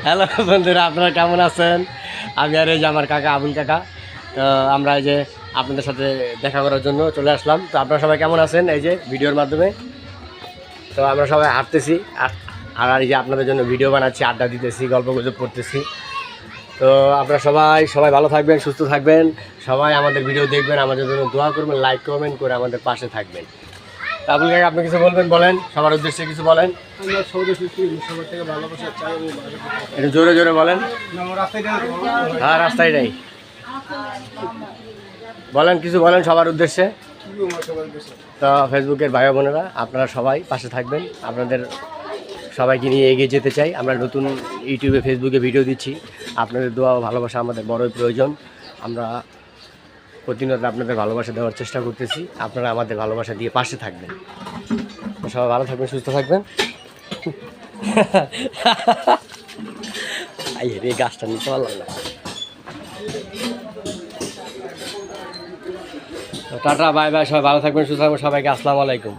Hello বন্ধুরা, আপনারা কেমন আছেন? আমি আর এই যে আমার কাকা আবুল কাকা। তো আমরা এই যে আপনাদের সাথে দেখা করার জন্য চলে আসলাম। তো আপনারা সবাই কেমন আছেন? এই যে ভিডিওর মাধ্যমে তো আমরা সবাই হাঁটতেছি আর এই যে আপনাদের জন্য ভিডিও বানাচ্ছি, আড্ডা দিতেছি, গল্প গুজব করতেছি। তো আপনারা সবাই ভালো থাকবেন, সুস্থ থাকবেন, সবাই আমাদের ভিডিও দেখবেন, আমাদের জন্য দোয়া করবেন, লাইক কমেন্ট করে আমাদের পাশে থাকবেন। আবুল কাকা, আপনি কিছু বলবেন, বলেন, সবার উদ্দেশ্যে কিছু বলেন। আমরা সবার থেকে ভালোবাসা চাই। একটু জোরে জোরে বলেন। হ্যাঁ, রাস্তায় নেই, বলেন, কিছু বলেন সবার উদ্দেশ্যে। তো ফেসবুকের ভাই বোনেরা, আপনারা সবাই পাশে থাকবেন, আপনাদের সবাইকে নিয়ে এগিয়ে যেতে চাই। আমরা নতুন ইউটিউবে ফেসবুকে ভিডিও দিচ্ছি, আপনাদের দোয়া ও ভালোবাসা আমাদের বড়ই প্রয়োজন। আমরা প্রতিনিয়ত আপনাদের ভালোবাসা দেওয়ার চেষ্টা করতেছি, আপনারা আমাদের ভালোবাসা দিয়ে পাশে থাকবেন। সবাই ভালো থাকবেন, সুস্থ থাকবেন। এই গাছটা নিতে পারলাম না। টাটা, বাই বাই, সবাই ভালো থাকবেন, সুস্থ থাকবেন, সবাইকে আসসালামু আলাইকুম।